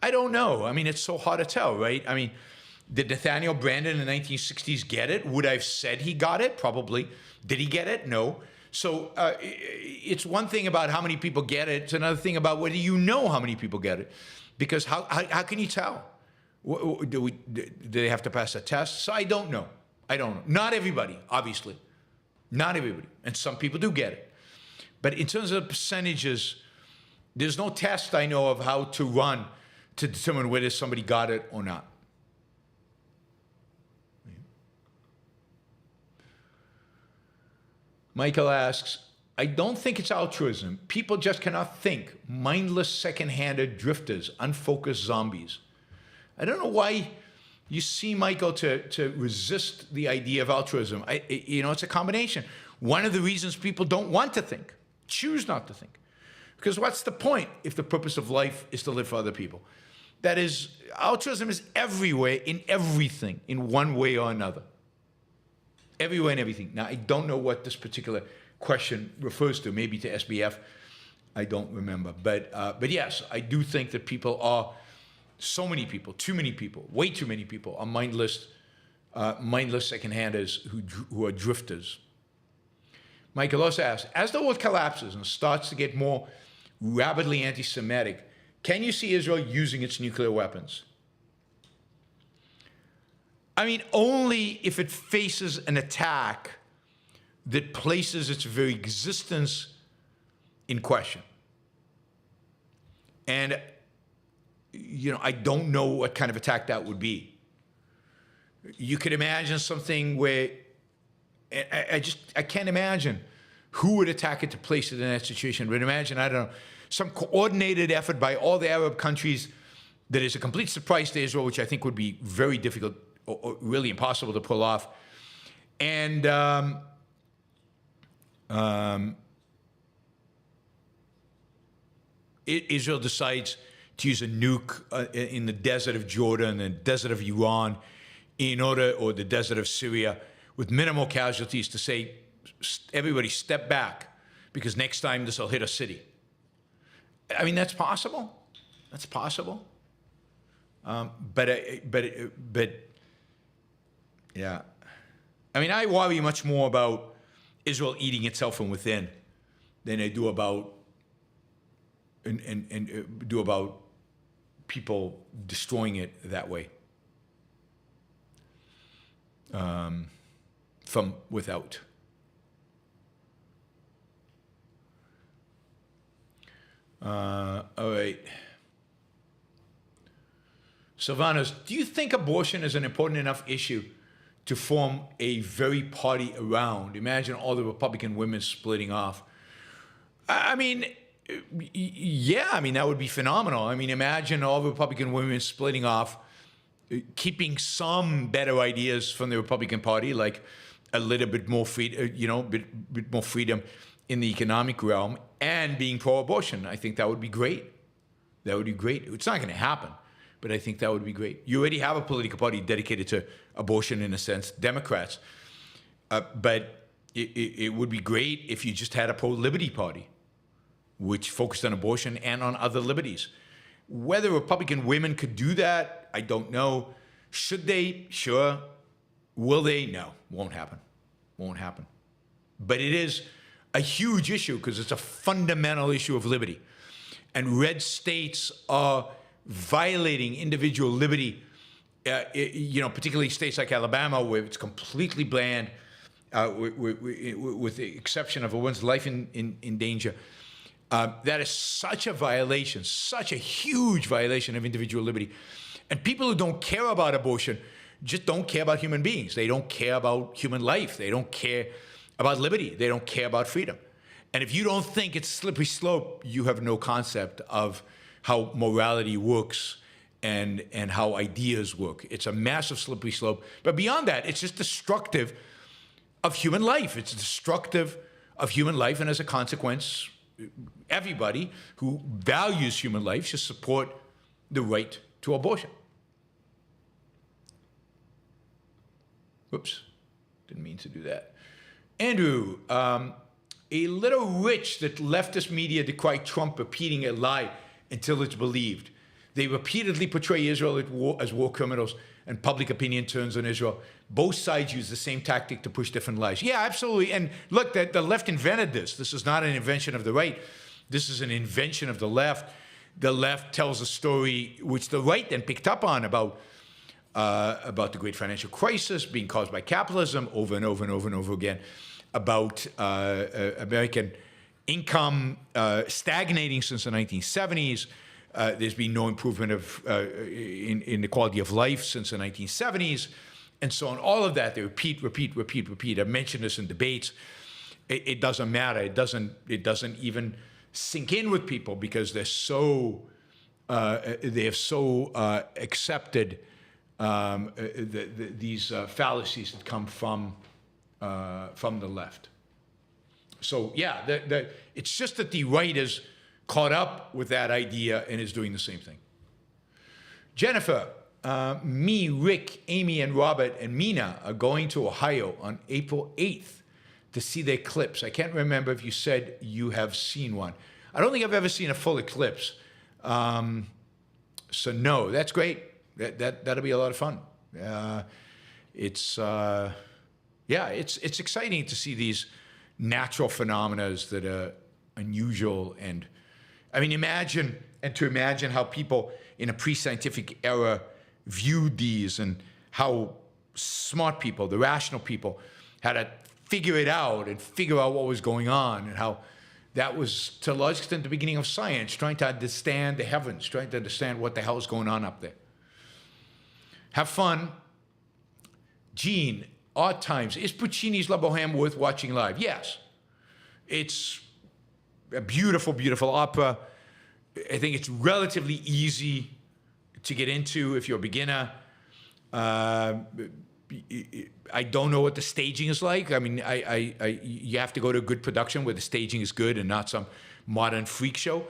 I don't know. I mean, it's so hard to tell, right? I mean, did Nathaniel Branden in the 1960s get it? Would I have said he got it? Probably. Did he get it? No. So it's one thing about how many people get it. It's another thing about whether you know how many people get it. Because how can you tell? Do they have to pass a test? So I don't know. Not everybody, obviously. Not everybody. And some people do get it. But in terms of percentages, there's no test I know of how to run to determine whether somebody got it or not. Michael asks, I don't think it's altruism. People just cannot think. Mindless, second-handed drifters, unfocused zombies. I don't know why you see, Michael, to resist the idea of altruism. It's a combination. One of the reasons people don't want to think, choose not to think. Because what's the point if the purpose of life is to live for other people? That is, altruism is everywhere, in everything, in one way or another. Everywhere and everything. Now, I don't know what this particular question refers to, maybe to SBF. I don't remember. But yes, I do think that people are So many people, too many people, way too many people are mindless second-handers who are drifters. Michael also asks, as the world collapses and starts to get more rabidly anti-Semitic, can you see Israel using its nuclear weapons? I mean, only if it faces an attack that places its very existence in question. And, you know, I don't know what kind of attack that would be. You could imagine something where, I can't imagine who would attack it to place it in that situation. But imagine, I don't know, some coordinated effort by all the Arab countries that is a complete surprise to Israel, which I think would be very difficult or really impossible to pull off. And Israel decides to use a nuke in the desert of Jordan and the desert of Iran or the desert of Syria with minimal casualties to say, everybody step back because next time this will hit a city. I mean, that's possible. That's possible. But yeah. I mean, I worry much more about Israel eating itself from within than I do about about people destroying it that way from without. All right. Sylvanos, do you think abortion is an important enough issue to form a very party around? Imagine all the Republican women splitting off. I mean, yeah, I mean, that would be phenomenal. I mean, imagine all the Republican women splitting off, keeping some better ideas from the Republican Party, like a little bit more bit more freedom in the economic realm, and being pro-abortion. I think that would be great. That would be great. It's not going to happen, but I think that would be great. You already have a political party dedicated to abortion, in a sense, Democrats. But it would be great if you just had a pro-liberty party, which focused on abortion and on other liberties. Whether Republican women could do that, I don't know. Should they? Sure. Will they? No. Won't happen. Won't happen. But it is a huge issue because it's a fundamental issue of liberty. And red states are violating individual liberty, particularly states like Alabama, where it's completely banned, with the exception of a woman's life in danger. That is such a violation, such a huge violation of individual liberty. And people who don't care about abortion just don't care about human beings. They don't care about human life. They don't care about liberty. They don't care about freedom. And if you don't think it's a slippery slope, you have no concept of how morality works and how ideas work. It's a massive slippery slope. But beyond that, it's just destructive of human life. It's destructive of human life, and as a consequence, everybody who values human life should support the right to abortion. Whoops, didn't mean to do that. Andrew, a little rich that leftist media decry Trump repeating a lie until it's believed. They repeatedly portray Israel as war criminals, and public opinion turns on Israel. Both sides use the same tactic to push different lies. Yeah, absolutely. And look, the left invented this. This is not an invention of the right. This is an invention of the left. The left tells a story which the right then picked up on about the great financial crisis being caused by capitalism over and over and over and over again, about American income stagnating since the 1970s. There's been no improvement in the quality of life since the 1970s, and so on. All of that, they repeat. I mentioned this in debates. It doesn't matter. It doesn't even sink in with people because they have so accepted these fallacies that come from the left. So yeah, it's just that the right is caught up with that idea and is doing the same thing. Jennifer, me, Rick, Amy, and Robert, and Mina are going to Ohio on April 8th to see the eclipse. I can't remember if you said you have seen one. I don't think I've ever seen a full eclipse. So no, that's great. That'll be a lot of fun. It's exciting to see these natural phenomena that are unusual. And I mean, imagine how people in a pre-scientific era viewed these, and how smart people, the rational people, had to figure it out and figure out what was going on, and how that was, to a large extent, the beginning of science, trying to understand the heavens, trying to understand what the hell is going on up there. Have fun. Gene, odd times. Is Puccini's La Bohème worth watching live? Yes. It's a beautiful, beautiful opera. I think it's relatively easy to get into if you're a beginner. I don't know what the staging is like. I mean, you have to go to a good production where the staging is good and not some modern freak show.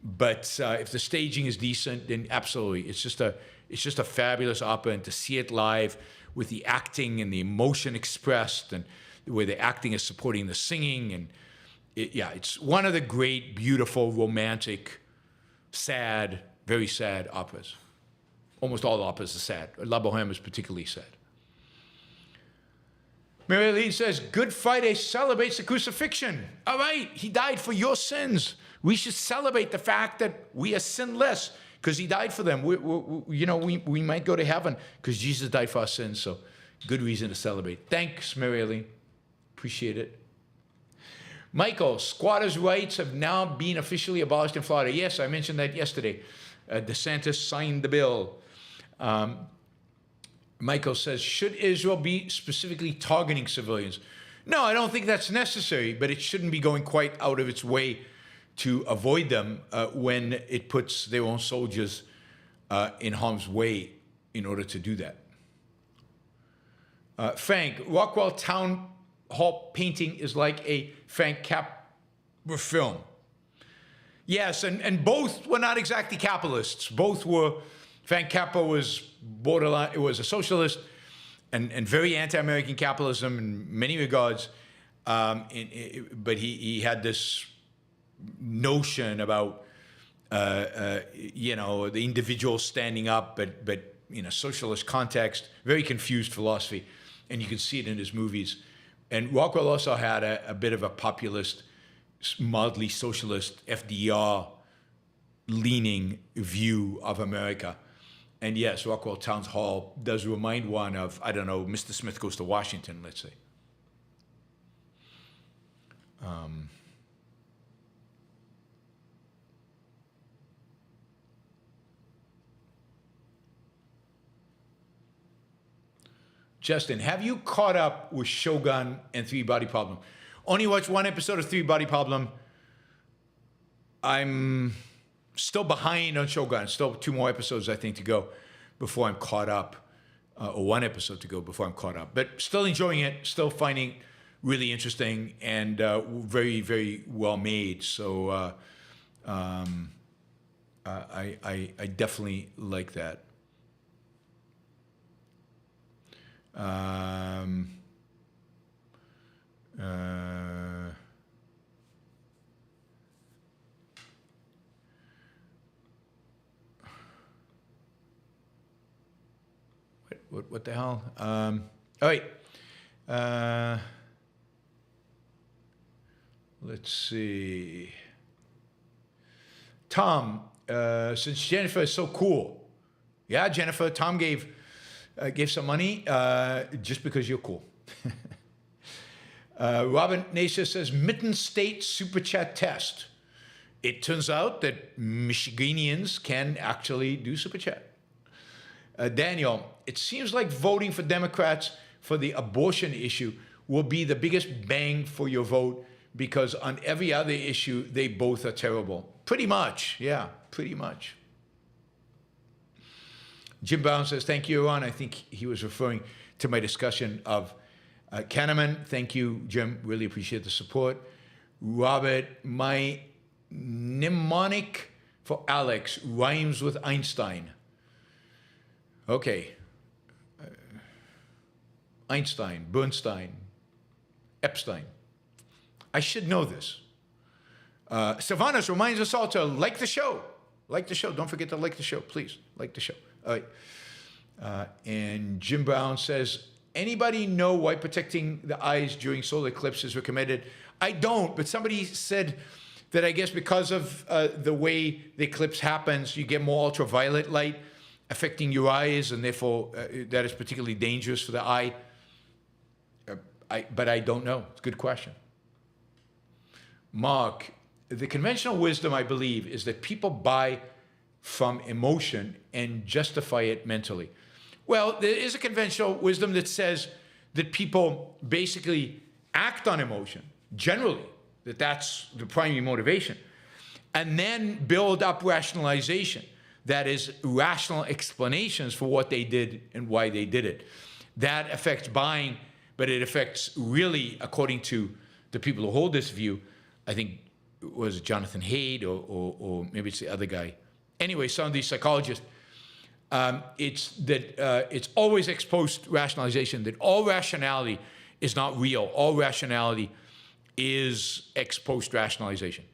But if the staging is decent, then absolutely, it's just a fabulous opera, and to see it live with the acting and the emotion expressed, and the way the acting is supporting the singing, and it's one of the great, beautiful, romantic, sad, very sad operas. Almost all operas are sad. La Bohème is particularly sad. Mary Lee says, Good Friday celebrates the crucifixion. All right, he died for your sins. We should celebrate the fact that we are sinless because he died for them. We might go to heaven because Jesus died for our sins. So good reason to celebrate. Thanks, Mary Lee. Appreciate it. Michael, squatters' rights have now been officially abolished in Florida. Yes, I mentioned that yesterday. DeSantis signed the bill. Michael says, should Israel be specifically targeting civilians? No, I don't think that's necessary, but it shouldn't be going quite out of its way to avoid them when it puts their own soldiers in harm's way in order to do that. Frank, Rockwell Town Hall painting is like a F.Capra film. Yes, and both were not exactly capitalists. Both were, F.Capra was borderline, it was a socialist and very anti-American capitalism in many regards, but he had this notion about, the individual standing up, but in a socialist context, very confused philosophy, and you can see it in his movies. And Rockwell also had a bit of a populist, mildly socialist, FDR-leaning view of America. And yes, Rockwell Town Hall does remind one of, I don't know, Mr. Smith Goes to Washington, let's say. Justin, have you caught up with Shogun and Three Body Problem? Only watched one episode of Three Body Problem. I'm still behind on Shogun. Still 2 more episodes, I think, to go before I'm caught up, or 1 episode to go before I'm caught up. But still enjoying it, still finding really interesting and very, very well made. So I definitely like that. What the hell? All right. Let's see. Tom, since Jennifer is so cool. Yeah, Jennifer, Tom gave some money just because you're cool. Robin Nasha says, Mitten State Super Chat test. It turns out that Michiganians can actually do Super Chat. Daniel, it seems like voting for Democrats for the abortion issue will be the biggest bang for your vote because on every other issue, they both are terrible. Pretty much, yeah, pretty much. Jim Brown says, thank you, Yaron. I think he was referring to my discussion of Kahneman. Thank you, Jim. Really appreciate the support. Robert, my mnemonic for Alex rhymes with Einstein. Okay. Einstein, Bernstein, Epstein. I should know this. Sylvanas reminds us all to like the show. Like the show. Don't forget to like the show, please. Like the show. All right. And Jim Brown says, anybody know why protecting the eyes during solar eclipse is recommended? I don't, but somebody said that I guess because of the way the eclipse happens, you get more ultraviolet light affecting your eyes, and therefore that is particularly dangerous for the eye. But I don't know. It's a good question. Mark, the conventional wisdom, I believe, is that people buy from emotion and justify it mentally. Well, there is a conventional wisdom that says that people basically act on emotion, generally, that that's the primary motivation, and then build up rationalization, that is, rational explanations for what they did and why they did it. That affects buying, but it affects really, according to the people who hold this view, I think it was Jonathan Haidt or maybe it's the other guy. Anyway, some of these psychologists, it's always ex post rationalization, that all rationality is not real. All rationality is ex post rationalization.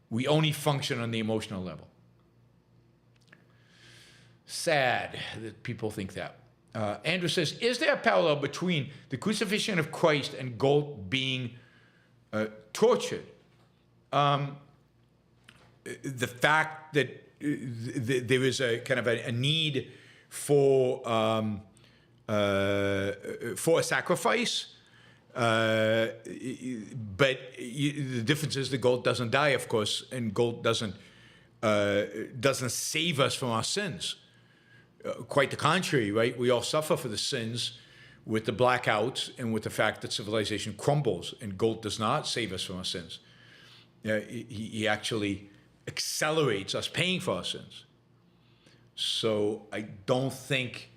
We only function on the emotional level. Sad that people think that. Andrew says, is there a parallel between the crucifixion of Christ and Galt being tortured? The fact that there is a kind of a need for a sacrifice, but the difference is the Galt doesn't die, of course, and Galt doesn't save us from our sins. Quite the contrary, right? We all suffer for the sins with the blackouts and with the fact that civilization crumbles, and Galt does not save us from our sins. He actually accelerates us paying for our sins. So I don't think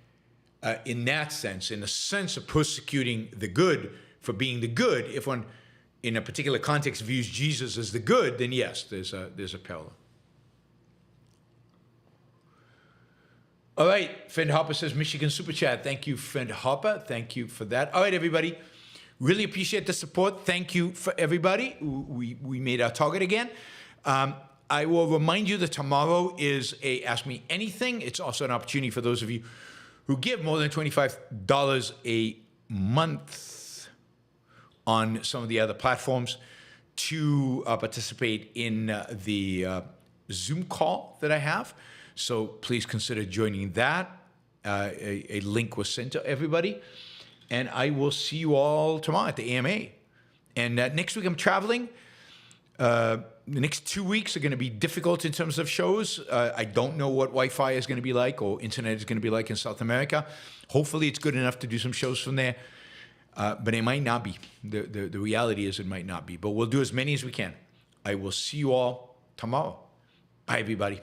in that sense, in the sense of persecuting the good for being the good, if one in a particular context views Jesus as the good, then yes, there's a parallel. All right, Friend Hopper says, Michigan Super Chat. Thank you, Friend Hopper. Thank you for that. All right, everybody. Really appreciate the support. Thank you for everybody. We made our target again. I will remind you that tomorrow is a Ask Me Anything. It's also an opportunity for those of you who give more than $25 a month on some of the other platforms to participate in the Zoom call that I have. So please consider joining that. A link was sent to everybody. And I will see you all tomorrow at the AMA. And next week I'm traveling. The next 2 weeks are going to be difficult in terms of shows. I don't know what Wi-Fi is going to be like or internet is going to be like in South America. Hopefully it's good enough to do some shows from there. But it might not be. The reality is it might not be. But we'll do as many as we can. I will see you all tomorrow. Bye, everybody.